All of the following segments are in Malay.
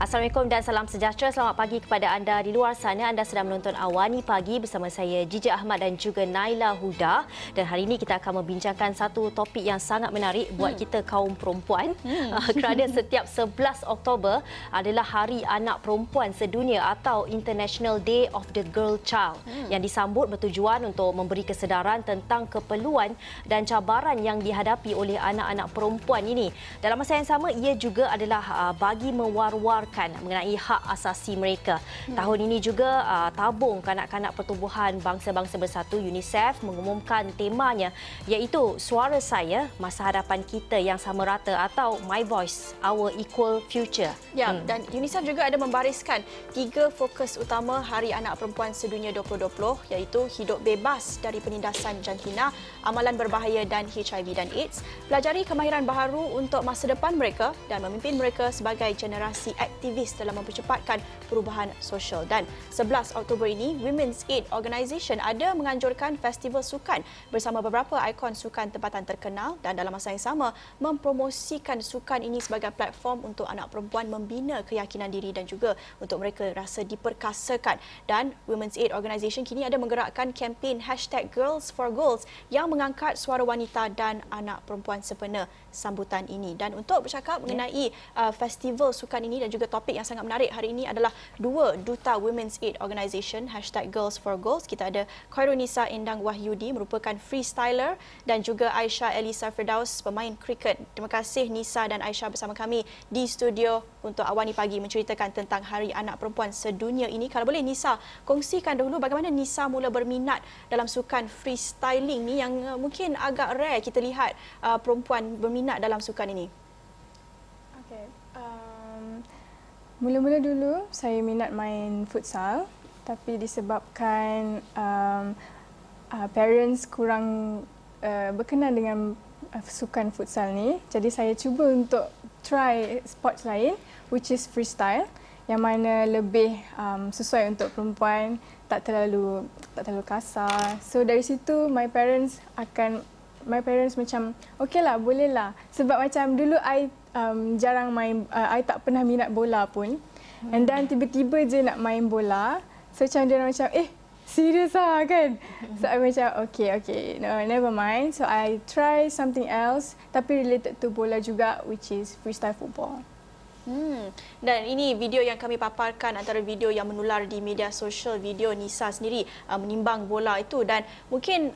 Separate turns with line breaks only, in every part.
Assalamualaikum dan salam sejahtera. Selamat pagi kepada anda di luar sana. Anda sedang menonton Awani Pagi bersama saya Jijik Ahmad dan juga Naila Huda. Dan hari ini kita akan membincangkan satu topik yang sangat menarik buat kita kaum perempuan. Kerana setiap 11 Oktober adalah Hari Anak Perempuan Sedunia atau International Day of the Girl Child yang disambut bertujuan untuk memberi kesedaran tentang keperluan dan cabaran yang dihadapi oleh anak-anak perempuan ini. Dalam masa yang sama, ia juga adalah bagi mewar-warkan mengenai hak asasi mereka. Tahun ini juga tabung kanak-kanak pertubuhan bangsa-bangsa bersatu UNICEF mengumumkan temanya iaitu Suara Saya, Masa Hadapan Kita yang Sama Rata atau My Voice, Our Equal Future.
Ya, dan UNICEF juga ada membariskan 3 fokus utama Hari Anak Perempuan Sedunia 2020 iaitu hidup bebas dari penindasan jantina, amalan berbahaya dan HIV dan AIDS, pelajari kemahiran baharu untuk masa depan mereka dan memimpin mereka sebagai generasi aktivis dalam mempercepatkan perubahan sosial. Dan 11 Oktober ini, Women's Aid Organisation ada menganjurkan festival sukan bersama beberapa ikon sukan tempatan terkenal dan dalam masa yang sama mempromosikan sukan ini sebagai platform untuk anak perempuan membina keyakinan diri dan juga untuk mereka rasa diperkasakan. Dan Women's Aid Organisation kini ada menggerakkan kempen #Girls4Goals yang mengangkat suara wanita dan anak perempuan sempena sambutan ini. Dan untuk bercakap mengenai festival sukan ini dan juga topik yang sangat menarik hari ini adalah 2 duta Women's Aid Organisation #Girls4Goals. Kita ada Khairunisa Endang Wahyudi merupakan freestyler dan juga Aisyah Elisa Firdaus pemain kriket. Terima kasih Nisa dan Aisyah bersama kami di studio untuk Awani Pagi menceritakan tentang Hari Anak Perempuan Sedunia ini. Kalau boleh Nisa kongsikan dahulu bagaimana Nisa mula berminat dalam sukan freestyling ni yang mungkin agak rare kita lihat perempuan berminat dalam sukan ini.
Mula-mula dulu saya minat main futsal, tapi disebabkan parents kurang berkenan dengan sukan futsal ni, jadi saya cuba untuk try sports lain which is freestyle yang mana lebih sesuai untuk perempuan, tak terlalu kasar. So dari situ my parents macam okeylah, bolehlah, sebab macam dulu I jarang main, I tak pernah minat bola pun. And then tiba-tiba je nak main bola. So macam dia macam serius lah kan. So I macam okay, no, never mind. So I try something else tapi related to bola juga, which is freestyle football.
Dan ini video yang kami paparkan antara video yang menular di media sosial, video Nisa sendiri menimbang bola itu, dan mungkin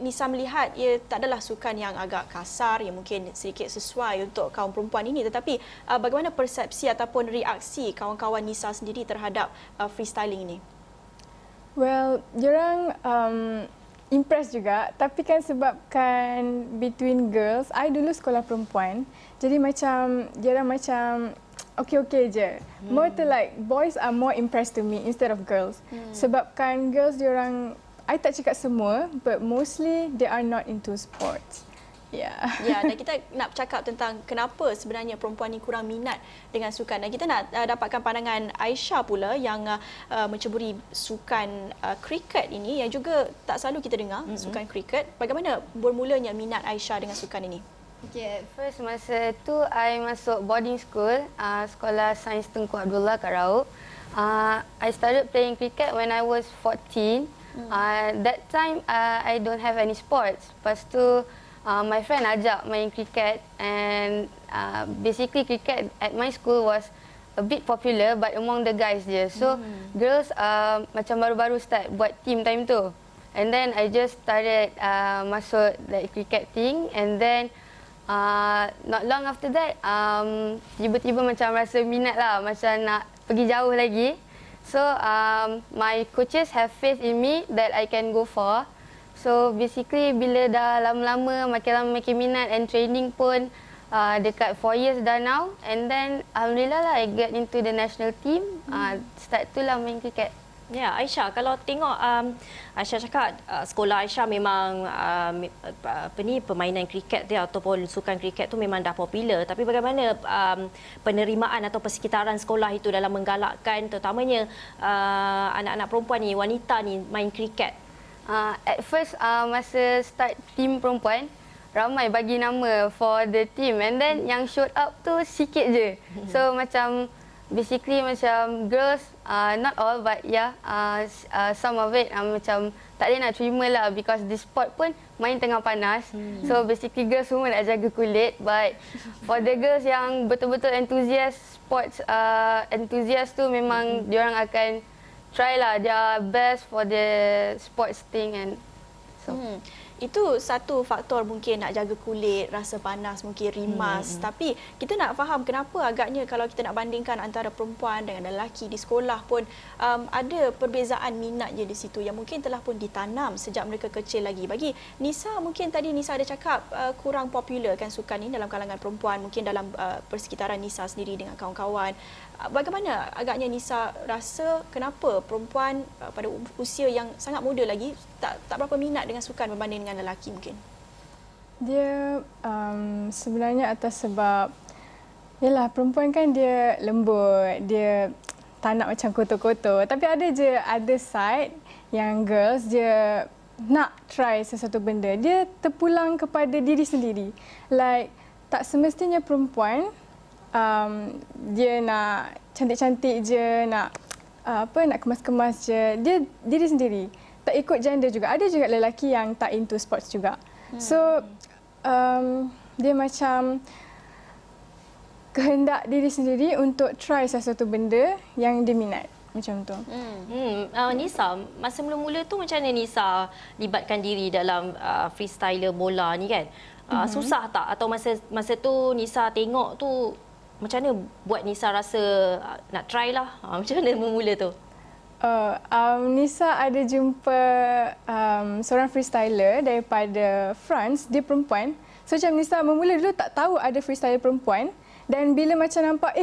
Nisa melihat ia tak adalah sukan yang agak kasar, yang mungkin sedikit sesuai untuk kaum perempuan ini, tetapi bagaimana persepsi ataupun reaksi kawan-kawan Nisa sendiri terhadap freestyling ini?
Well, diorang impress juga, tapi kan sebabkan between girls, I dulu sekolah perempuan, jadi macam diorang macam okay je. More to like boys are more impressed to me instead of girls. Sebabkan girls diorang, I tak cakap semua, but mostly they are not into sports.
Ya, dan kita nak bercakap tentang kenapa sebenarnya perempuan ni kurang minat dengan sukan. Dan kita nak dapatkan pandangan Aisyah pula yang menceburi sukan kriket ini yang juga tak selalu kita dengar, sukan kriket. Bagaimana bermulanya minat Aisyah dengan sukan ini?
Okay, first masa tu I masuk boarding school, sekolah Sains Tengku Abdullah kat Raub. I started playing cricket when I was 14. That time I don't have any sports. Lepas tu my friend ajak main cricket, and basically cricket at my school was a bit popular but among the guys je. So girls macam baru-baru start buat team time tu. And then I just started masuk like cricket thing, and then not long after that tiba-tiba macam rasa minat lah, macam nak pergi jauh lagi. So my coaches have faith in me that I can go far. So basically bila dah lama-lama makin lama makin minat, and training pun dekat 4 years dah now, and then alhamdulillah lah I get into the national team. Start tu lah main cricket.
Ya, Aisyah, kalau tengok Aisyah cakap sekolah Aisyah memang permainan kriket dia ataupun sukan kriket tu memang dah popular, tapi bagaimana penerimaan atau persekitaran sekolah itu dalam menggalakkan terutamanya anak-anak perempuan ni, wanita ni main kriket?
At first masa start team perempuan, ramai bagi nama for the team, and then yang showed up tu sikit je. So macam basically macam girls, not all but yeah, some of it macam tak boleh nak terima lah because this sport pun main tengah panas. So basically girls semua nak jaga kulit, but for the girls yang betul-betul sports enthusiast tu memang diorang akan try lah their best for the sports thing and so.
Itu satu faktor mungkin nak jaga kulit, rasa panas, mungkin rimas. Tapi kita nak faham kenapa agaknya kalau kita nak bandingkan antara perempuan dengan lelaki di sekolah pun ada perbezaan minatnya di situ yang mungkin telah pun ditanam sejak mereka kecil lagi. Bagi Nisa, mungkin tadi Nisa ada cakap kurang popular kan sukan ini dalam kalangan perempuan, mungkin dalam persekitaran Nisa sendiri dengan kawan-kawan. Bagaimana agaknya Nisa rasa kenapa perempuan pada usia yang sangat muda lagi tak berapa minat dengan sukan berbanding dengan lelaki mungkin?
Dia sebenarnya atas sebab yalah perempuan kan dia lembut, dia tak nak macam kotor-kotor. Tapi ada je other side yang girls dia nak try sesuatu benda. Dia terpulang kepada diri sendiri. Like tak semestinya perempuan dia nak cantik-cantik je, nak nak kemas-kemas je. Dia diri sendiri. Tak ikut gender juga. Ada juga lelaki yang tak into sports juga. So dia macam kehendak diri sendiri untuk try sesuatu benda yang dia minat. Macam tu.
Nisa, masa mula-mula tu macam mana Nisa libatkan diri dalam freestyler bola ni kan? Susah tak? Atau masa tu Nisa tengok tu macam mana buat Nisa rasa nak try lah? Macam mana bermula tu?
Nisa ada jumpa seorang freestyler daripada France, dia perempuan. So macam Nisa bermula dulu tak tahu ada freestyler perempuan. Dan bila macam nampak,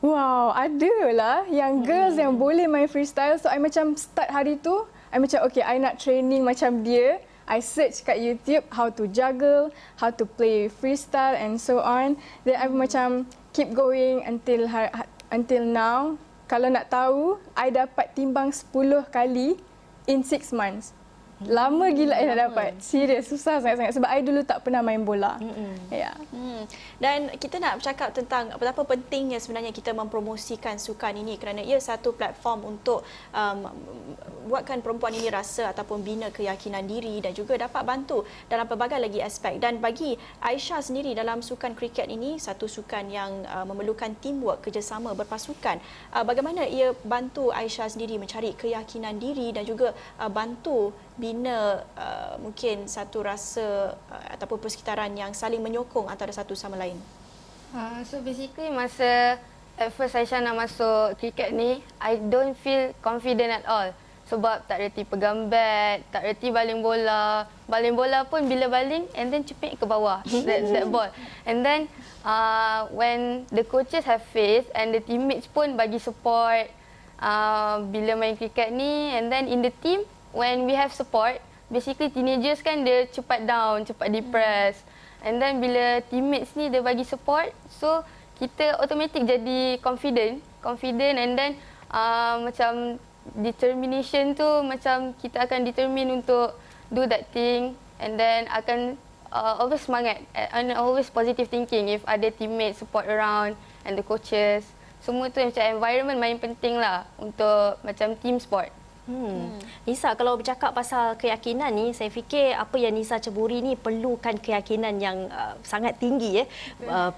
wow, ada lah yang girls yang boleh main freestyle. So I macam start hari tu, I macam okay, I nak training macam dia. I search kat YouTube how to juggle, how to play freestyle and so on. Then I macam keep going until now. Kalau nak tahu, I dapat timbang 10 kali in 6 months. Lama gila I nak dapat. Serius, susah sangat-sangat. Sebab I dulu tak pernah main bola. Ya.
Dan kita nak bercakap tentang betapa pentingnya sebenarnya kita mempromosikan sukan ini kerana ia satu platform untuk buatkan perempuan ini rasa ataupun bina keyakinan diri dan juga dapat bantu dalam pelbagai lagi aspek. Dan bagi Aisyah sendiri dalam sukan kriket ini, satu sukan yang memerlukan teamwork, kerjasama, berpasukan. Bagaimana ia bantu Aisyah sendiri mencari keyakinan diri dan juga bantu bina mungkin satu rasa ataupun persekitaran yang saling menyokong antara satu sama lain?
So basically masa at first Aisyah nak masuk cricket ni, I don't feel confident at all. Sebab tak reti pegang bat, tak reti baling bola. Baling bola pun bila baling and then cepik ke bawah that ball. And then when the coaches have faith and the teammates pun bagi support bila main cricket ni, and then in the team when we have support, basically teenagers kan dia cepat down, cepat depressed. And then bila teammates ni dia bagi support, so kita automatic jadi confident and then macam determination tu macam kita akan determine untuk do that thing and then akan always semangat and always positive thinking if ada teammates support around and the coaches. Semua tu macam environment main penting lah untuk macam team sport.
Nisa, kalau bercakap pasal keyakinan ni, saya fikir apa yang Nisa ceburi ni perlukan keyakinan yang sangat tinggi.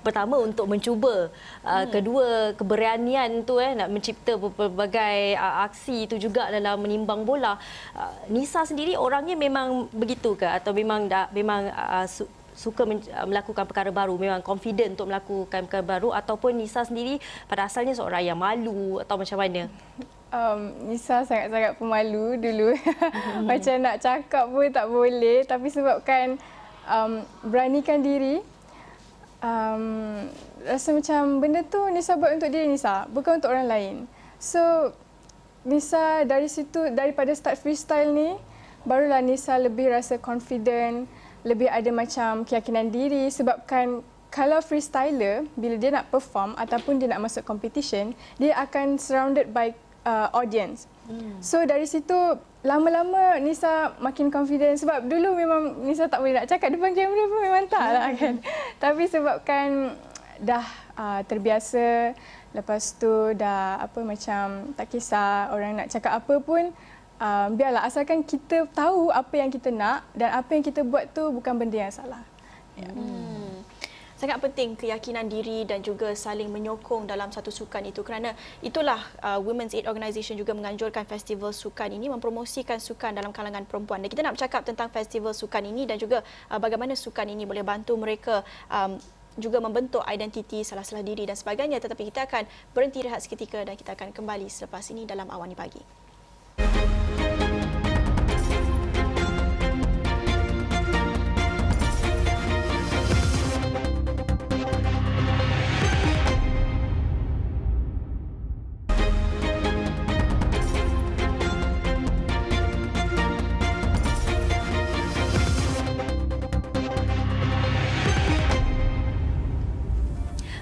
Pertama untuk mencuba, kedua keberanian tu nak mencipta berbagai aksi itu juga dalam menimbang bola. Nisa sendiri orangnya memang begitu ke atau memang suka melakukan perkara baru, memang confident untuk melakukan perkara baru, ataupun Nisa sendiri pada asalnya seorang yang malu atau macam mana?
Nisa sangat-sangat pemalu dulu. Macam nak cakap pun tak boleh. Tapi sebabkan beranikan diri, rasa macam benda tu Nisa buat untuk diri Nisa, bukan untuk orang lain. So, Nisa dari situ, daripada start freestyle ni, barulah Nisa lebih rasa confident, lebih ada macam keyakinan diri. Sebabkan kalau freestyler, bila dia nak perform ataupun dia nak masuk competition, dia akan surrounded by audience. So dari situ lama-lama Nisa makin confident sebab dulu memang Nisa tak boleh nak cakap depan kamera pun memang tak lah kan. Tapi sebabkan dah terbiasa Lepas tu dah macam tak kisah orang nak cakap apa pun, biarlah asalkan kita tahu apa yang kita nak dan apa yang kita buat tu bukan benda yang salah. Ya.
Sangat penting keyakinan diri dan juga saling menyokong dalam satu sukan itu, kerana itulah Women's Aid Organisation juga menganjurkan festival sukan ini mempromosikan sukan dalam kalangan perempuan. Dan kita nak bercakap tentang festival sukan ini dan juga bagaimana sukan ini boleh bantu mereka juga membentuk identiti, salah-salah diri dan sebagainya. Tetapi kita akan berhenti rehat seketika dan kita akan kembali selepas ini dalam Awani Pagi.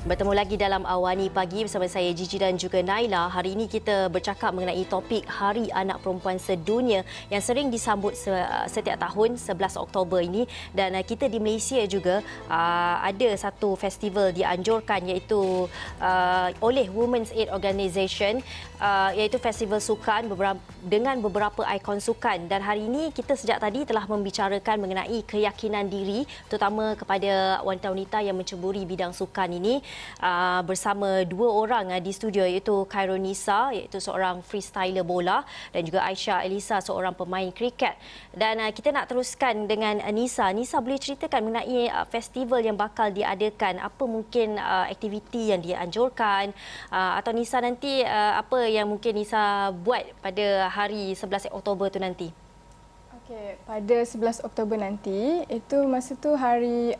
Bertemu lagi dalam Awani Pagi bersama saya Gigi dan juga Naila. Hari ini kita bercakap mengenai topik Hari Anak Perempuan Sedunia yang sering disambut setiap tahun 11 Oktober ini, dan kita di Malaysia juga ada satu festival dianjurkan iaitu oleh Women's Aid Organisation, iaitu festival sukan dengan beberapa ikon sukan. Dan hari ini kita sejak tadi telah membicarakan mengenai keyakinan diri terutama kepada wanita-wanita yang menceburi bidang sukan ini. Bersama dua orang di studio, iaitu Khairul Nisa, iaitu seorang freestyler bola, dan juga Aisyah Elisa, seorang pemain kriket. Dan kita nak teruskan dengan Nisa. Nisa, boleh ceritakan mengenai festival yang bakal diadakan, apa mungkin aktiviti yang dianjurkan, atau Nisa nanti apa yang mungkin Nisa buat pada hari 11 Oktober tu nanti?
Okey, pada 11 Oktober nanti, itu masa tu hari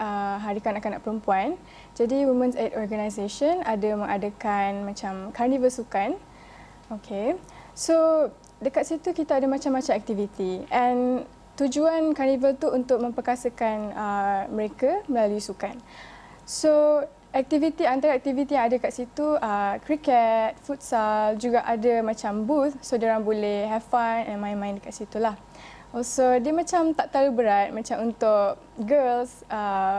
kanak-kanak perempuan. Jadi Women's Aid Organisation ada mengadakan macam karnival sukan. Okey. So dekat situ kita ada macam-macam aktiviti, and tujuan karnival tu untuk memperkasakan mereka melalui sukan. So antara aktiviti yang ada kat situ, kriket, futsal, juga ada macam booth, so diorang boleh have fun and main-main dekat situ lah. Also, dia macam tak terlalu berat, macam untuk girls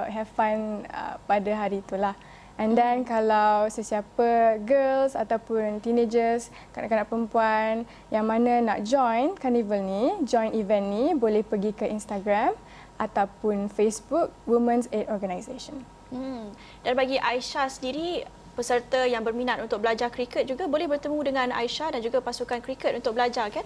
have fun pada hari itulah. And then kalau sesiapa girls ataupun teenagers, kanak-kanak perempuan yang mana nak join carnival ni, join event ni, boleh pergi ke Instagram ataupun Facebook Women's Aid Organisation.
Dan bagi Aisyah sendiri, peserta yang berminat untuk belajar kriket juga boleh bertemu dengan Aisyah dan juga pasukan kriket untuk belajar, kan?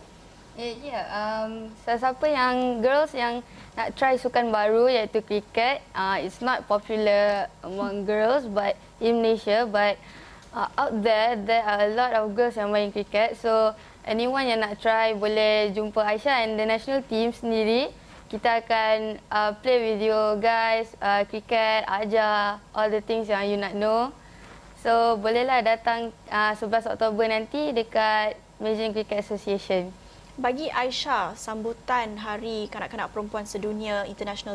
Sesiapa yang girls yang nak try sukan baru iaitu kriket, it's not popular among girls but in Malaysia, but out there are a lot of girls yang main kriket. So anyone yang nak try boleh jumpa Aisyah, and the national team sendiri kita akan play with you guys, kriket, ajar all the things yang you nak know. So bolehlah datang 11 Oktober nanti dekat Malaysian Cricket Association.
Bagi Aisyah, sambutan Hari Kanak-Kanak Perempuan Sedunia International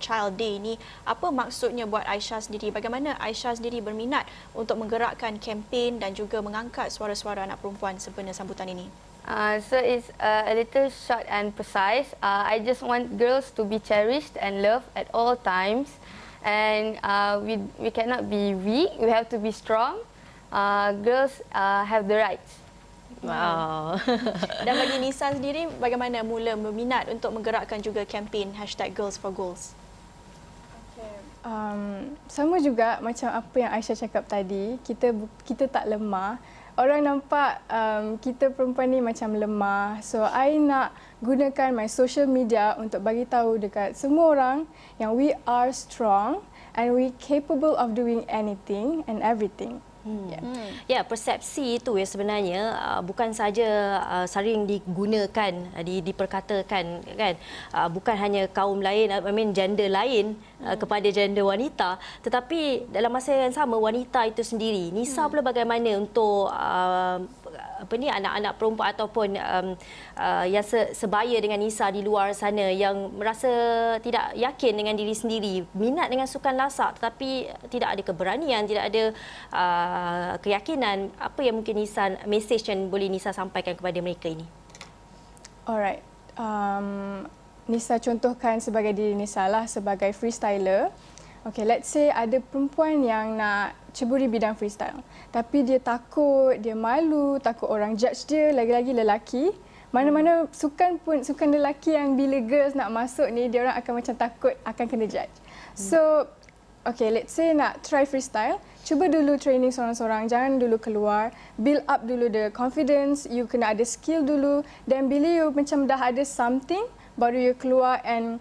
Child Day ini, apa maksudnya buat Aisyah sendiri? Bagaimana Aisyah sendiri berminat untuk menggerakkan kempen dan juga mengangkat suara-suara anak perempuan sempena sambutan ini?
So it's a little short and precise. I just want girls to be cherished and loved at all times. And we cannot be weak, we have to be strong. Girls have the rights.
Wow.
Dan bagi Nisa sendiri, bagaimana mula berminat untuk menggerakkan juga kempen #GirlsForGoals?
Sama juga macam apa yang Aisyah cakap tadi, kita tak lemah. Orang nampak kita perempuan ni macam lemah. So I nak gunakan my social media untuk bagi tahu dekat semua orang yang we are strong and we capable of doing anything and everything.
Ya, persepsi itu ya sebenarnya bukan saja sering digunakan, diperkatakan kan, bukan hanya kaum lain, gender lain kepada gender wanita, tetapi dalam masa yang sama wanita itu sendiri. Nisa pula bagaimana untuk anak-anak perempuan ataupun yang sebaya dengan Nisa di luar sana yang merasa tidak yakin dengan diri sendiri, minat dengan sukan lasak tetapi tidak ada keberanian, tidak ada keyakinan, apa yang mungkin Nisa, message yang boleh Nisa sampaikan kepada mereka ini?
Alright. Nisa contohkan sebagai diri Nisa lah, sebagai freestyler. Okay, let's say ada perempuan yang nak ceburi bidang freestyle. Tapi dia takut, dia malu, takut orang judge dia, lagi-lagi lelaki. Mana-mana sukan lelaki yang bila girls nak masuk ni, dia orang akan macam takut akan kena judge. So, okay, let's say nak try freestyle, cuba dulu training seorang-seorang, jangan dulu keluar, build up dulu the confidence, you kena ada skill dulu, dan bila you macam dah ada something, baru you keluar and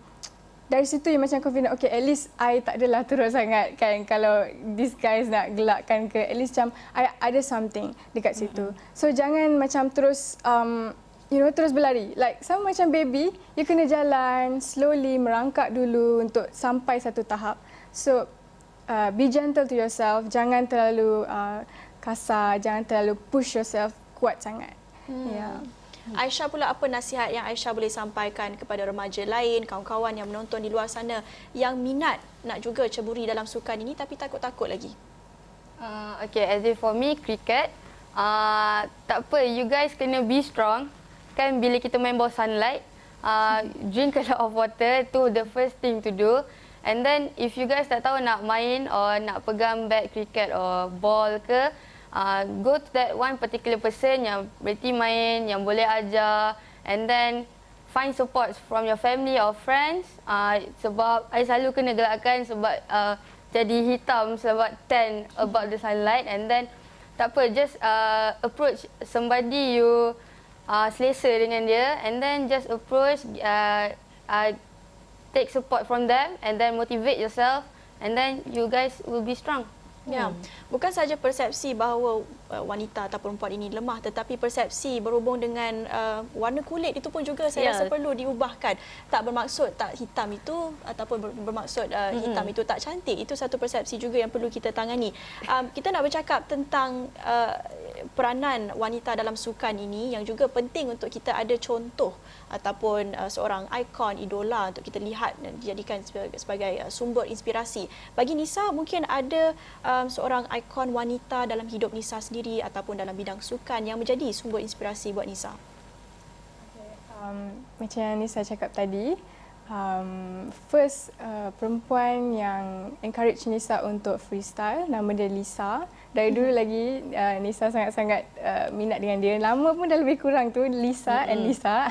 dari situ you macam confident, okay, at least I tak adalah teruk sangat kan kalau these guys nak gelakkan ke, at least macam I ada something dekat situ. So jangan macam terus terus berlari. Like sama macam baby, you kena jalan slowly, merangkak dulu untuk sampai satu tahap. So be gentle to yourself, jangan terlalu kasar, jangan terlalu push yourself kuat sangat. Yeah.
Aisyah pula, apa nasihat yang Aisyah boleh sampaikan kepada remaja lain, kawan-kawan yang menonton di luar sana yang minat nak juga ceburi dalam sukan ini tapi takut-takut lagi?
Okay, as in for me, cricket, tak apa, you guys kena be strong. Kan bila kita main bawah sunlight, drink a lot of water, tu the first thing to do. And then if you guys tak tahu nak main or nak pegang bat cricket or ball ke, go to that one particular person yang berhenti main, yang boleh ajar, and then find support from your family or friends. Sebab I selalu kena gelakkan sebab jadi hitam sebab tan about the sunlight, and then tak apa, just approach somebody you selesa dengan dia, and then just approach, take support from them, and then motivate yourself, and then you guys will be strong.
Ya, bukan saja persepsi bahawa wanita atau perempuan ini lemah, tetapi persepsi berhubung dengan warna kulit itu pun juga saya rasa perlu diubahkan. Tak bermaksud tak hitam itu ataupun bermaksud hitam itu tak cantik. Itu satu persepsi juga yang perlu kita tangani. Kita nak bercakap tentang peranan wanita dalam sukan ini yang juga penting untuk kita ada contoh ataupun seorang ikon, idola untuk kita lihat dan dijadikan sebagai sumber inspirasi. Bagi Nisa, mungkin ada seorang ikon wanita dalam hidup Nisa sendiri ataupun dalam bidang sukan yang menjadi sumber inspirasi buat Nisa.
Macam yang Nisa cakap tadi, first perempuan yang encourage Nisa untuk freestyle, nama dia Lisa. Dari dulu lagi Nisa sangat-sangat minat dengan dia. Nama pun dah lebih kurang tu, Lisa and Lisa.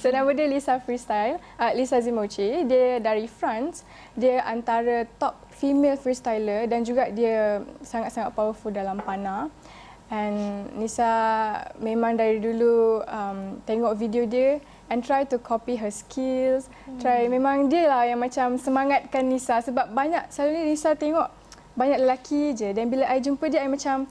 So nama dia Lisa Freestyle, Lisa Zimoche. Dia dari France. Dia antara top female freestyler dan juga dia sangat-sangat powerful dalam panah. And Nisa memang dari dulu tengok video dia and try to copy her skills. Memang dia lah yang macam semangatkan Nisa sebab selalu Nisa tengok banyak lelaki je, dan bila I jumpa dia, I macam,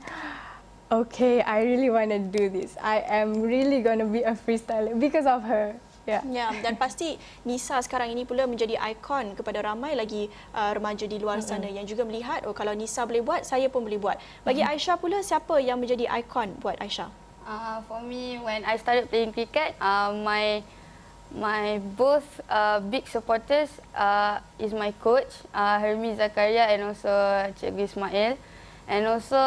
okay, I really want to do this. I am really going to be a freestyler because of her. Yeah.
Ya, dan pasti Nisa sekarang ini pula menjadi ikon kepada ramai lagi remaja di luar sana yang juga melihat, oh kalau Nisa boleh buat, saya pun boleh buat. Bagi Aisyah pula, siapa yang menjadi ikon buat Aisyah?
For me, when I started playing cricket, my both big supporters is my coach, Hermi Zakaria, and also Cikgu Ismail. And also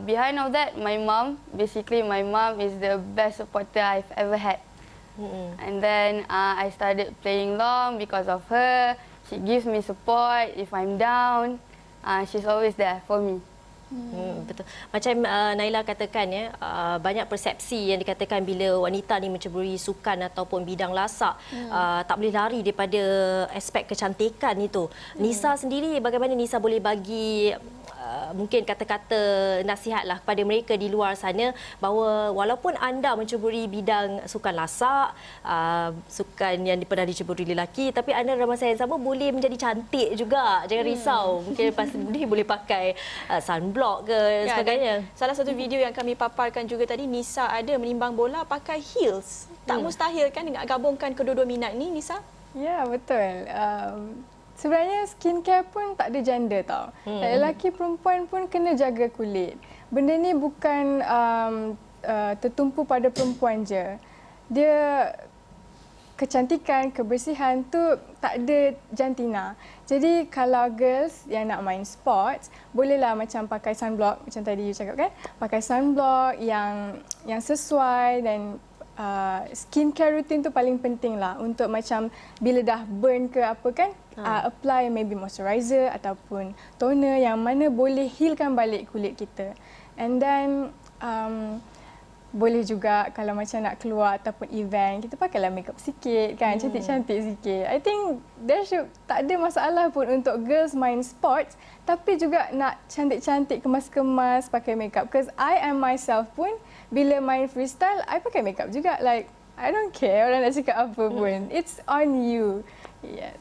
behind all that, my mom. Basically, my mom is the best supporter I've ever had. And then I started playing long because of her. She gives me support if I'm down. She's always there for me.
Betul. Macam Naila katakan ya, banyak persepsi yang dikatakan bila wanita ni menceburi sukan ataupun bidang lasak, tak boleh lari daripada aspek kecantikan itu. Nisa sendiri, bagaimana Nisa boleh bagi mungkin kata-kata nasihatlah kepada mereka di luar sana bahawa walaupun anda menceburi bidang sukan lasak, sukan yang pernah diceburi lelaki, tapi anda dalam masa yang sama boleh menjadi cantik juga. Jangan risau. Mungkin lepas ni boleh pakai sunblock ke dan sebagainya.
Salah satu video yang kami paparkan juga tadi, Nisa ada menimbang bola pakai heels. Tak mustahil kan nak gabungkan kedua-dua minat ni, Nisa?
Ya, betul. Sebenarnya skincare pun tak ada gender tau. Lelaki perempuan pun kena jaga kulit. Benda ni bukan tertumpu pada perempuan je. Dia kecantikan, kebersihan tu tak ada jantina. Jadi kalau girls yang nak main sports, bolehlah macam pakai sunblock macam tadi you cakap kan. Pakai sunblock yang sesuai dan skincare routine tu paling penting lah untuk macam bila dah burn ke apa kan, apply maybe moisturizer ataupun toner yang mana boleh healkan balik kulit kita. And then boleh juga kalau macam nak keluar ataupun event, kita pakailah makeup sikit kan, cantik-cantik sikit. I think tak ada masalah pun untuk girls main sports tapi juga nak cantik-cantik, kemas-kemas, pakai makeup. Because I am myself pun bila main freestyle, I pakai makeup juga. Like, I don't care orang nak cakap apa pun. It's on you. Yes.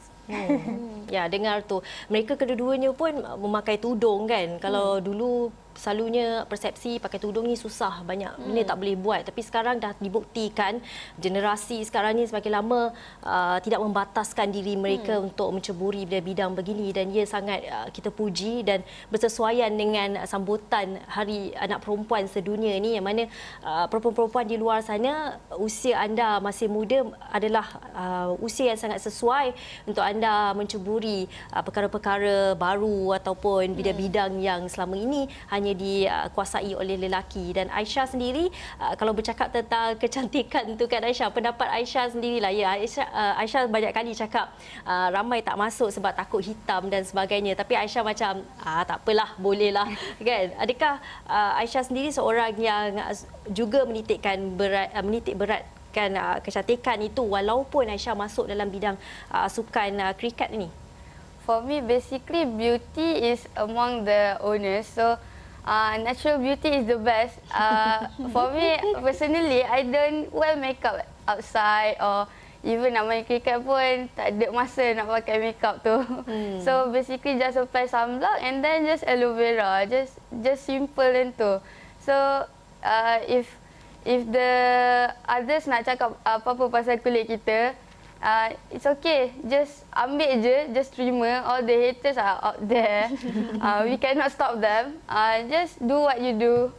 Ya, dengar tu. Mereka kedua-duanya pun memakai tudung kan. Kalau dulu selalunya persepsi pakai tudung ni susah, banyak benda tak boleh buat, tapi sekarang dah dibuktikan generasi sekarang ni semakin lama tidak membataskan diri mereka untuk menceburi bidang begini, dan ia sangat kita puji dan bersesuaian dengan sambutan Hari Anak Perempuan Sedunia ni, yang mana perempuan-perempuan di luar sana, usia anda masih muda adalah usia yang sangat sesuai untuk anda menceburi perkara-perkara baru ataupun bidang-bidang yang selama ini hanya dikuasai oleh lelaki. Dan Aisyah sendiri, kalau bercakap tentang kecantikan tu kan Aisyah, pendapat Aisyah sendirilah. Ya, Aisyah banyak kali cakap ramai tak masuk sebab takut hitam dan sebagainya, tapi Aisyah macam tak apalah, bolehlah kan. Adakah Aisyah sendiri seorang yang juga menitik beratkan kecantikan itu walaupun Aisyah masuk dalam bidang sukan kriket ini?
For me, basically beauty is among the owners. So natural beauty is the best. For me personally, I don't wear makeup outside or even nak main cricket pun tak ada masa nak pakai makeup tu. So basically just apply sunblock and then just aloe vera, just simple dan tu. So if the others nak cakap apa-apa pasal kulit kita, it's okay. Just ambil je, just terima. All the haters are out there. We cannot stop them. Just do what you do.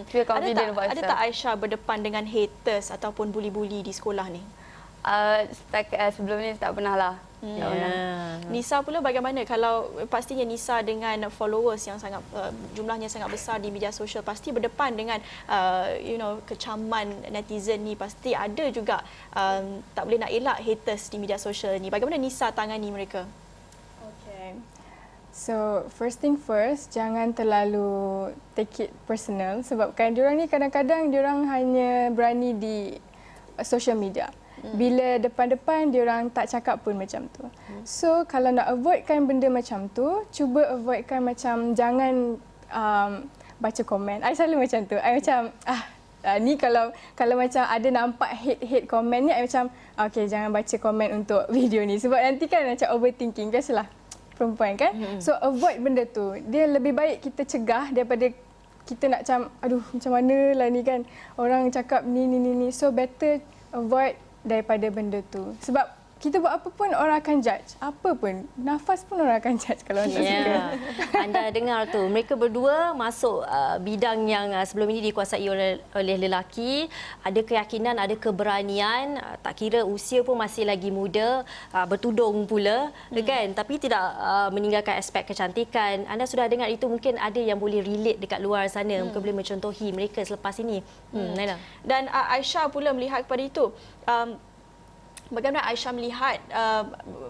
Feel confident about yourself.
Ada tak Aisyah berdepan dengan haters ataupun buli-buli di sekolah ni?
Sebelum ni tak pernah lah.
Nisa pula bagaimana? Kalau pastinya Nisa dengan followers yang sangat jumlahnya sangat besar di media sosial, pasti berdepan dengan kecaman netizen ni, pasti ada juga tak boleh nak elak haters di media sosial ni. Bagaimana Nisa tangani mereka?
Okay. So, first thing first, jangan terlalu take it personal, sebabkan diorang ni kadang-kadang diorang hanya berani di social media. Bila depan-depan diorang tak cakap pun macam tu. So kalau nak avoidkan benda macam tu, cuba avoidkan macam jangan baca komen. I selalu macam tu. I macam ni kalau macam ada nampak hate komen ni, I macam okay, jangan baca komen untuk video ni sebab nanti kan macam overthinking, biasalah perempuan kan. So avoid benda tu. Dia lebih baik kita cegah daripada kita nak macam aduh macam mana lah ni kan, orang cakap ni. So better avoid daripada benda tu. Sebab kita buat apa pun orang akan judge. Apa pun, nafas pun orang akan judge kalau orang tak suka.
Anda dengar tu, mereka berdua masuk bidang yang sebelum ini dikuasai oleh lelaki. Ada keyakinan, ada keberanian, tak kira usia pun masih lagi muda, bertudung pula, kan? Tapi tidak meninggalkan aspek kecantikan. Anda sudah dengar itu, mungkin ada yang boleh relate dekat luar sana, mungkin boleh mencontohi mereka selepas ini. Naila.
Dan Aisyah pula melihat kepada itu. Bagaimana Aisyah melihat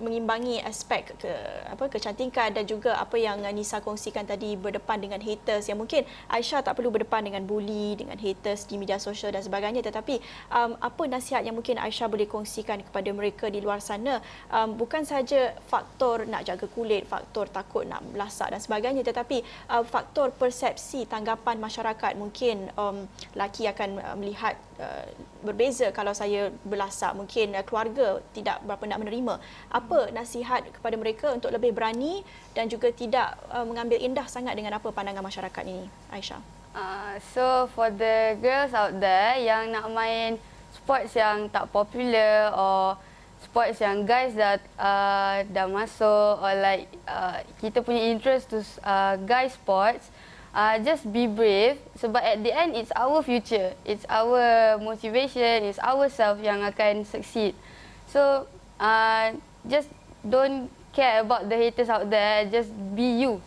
mengimbangi aspek kecantikan dan juga apa yang Nisa kongsikan tadi, berdepan dengan haters, yang mungkin Aisyah tak perlu berdepan dengan bully, dengan haters di media sosial dan sebagainya, tetapi apa nasihat yang mungkin Aisyah boleh kongsikan kepada mereka di luar sana, bukan saja faktor nak jaga kulit, faktor takut nak belasak dan sebagainya, tetapi faktor persepsi tanggapan masyarakat. Mungkin lelaki akan melihat berbeza kalau saya belasak, mungkin keluarga tidak berapa nak menerima. Apa nasihat kepada mereka untuk lebih berani dan juga tidak mengambil indah sangat dengan apa pandangan masyarakat ini, Aisyah?
So for the girls out there yang nak main sports yang tak popular or sports yang guys dah masuk, or like kita punya interest to guys sports, just be brave sebab at the end it's our future, it's our motivation, it's ourselves yang akan succeed. So just don't care about the haters out there, just be you.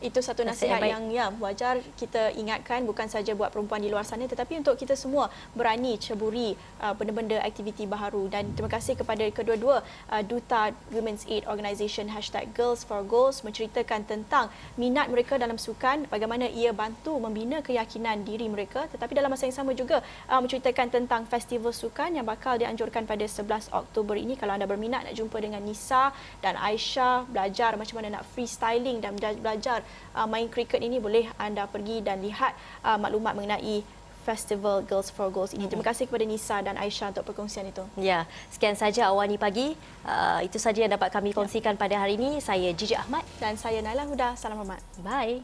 Itu satu nasihat yang wajar kita ingatkan, bukan saja buat perempuan di luar sana tetapi untuk kita semua berani ceburi benda-benda aktiviti baharu. Dan terima kasih kepada kedua-dua duta Women's Aid Organisation #Girls4Goals menceritakan tentang minat mereka dalam sukan, bagaimana ia bantu membina keyakinan diri mereka, tetapi dalam masa yang sama juga menceritakan tentang festival sukan yang bakal dianjurkan pada 11 Oktober ini. Kalau anda berminat nak jumpa dengan Nisa dan Aisyah, belajar macam mana nak freestyling dan belajar main kriket ini, boleh anda pergi dan lihat maklumat mengenai Festival Girls4Goals ini. Terima kasih kepada Nisa dan Aisyah untuk perkongsian itu.
Ya, sekian saja Awani Pagi. Itu saja yang dapat kami kongsikan pada hari ini. Saya Gigi Ahmad
dan saya Naila Huda. Salam hormat.
Bye.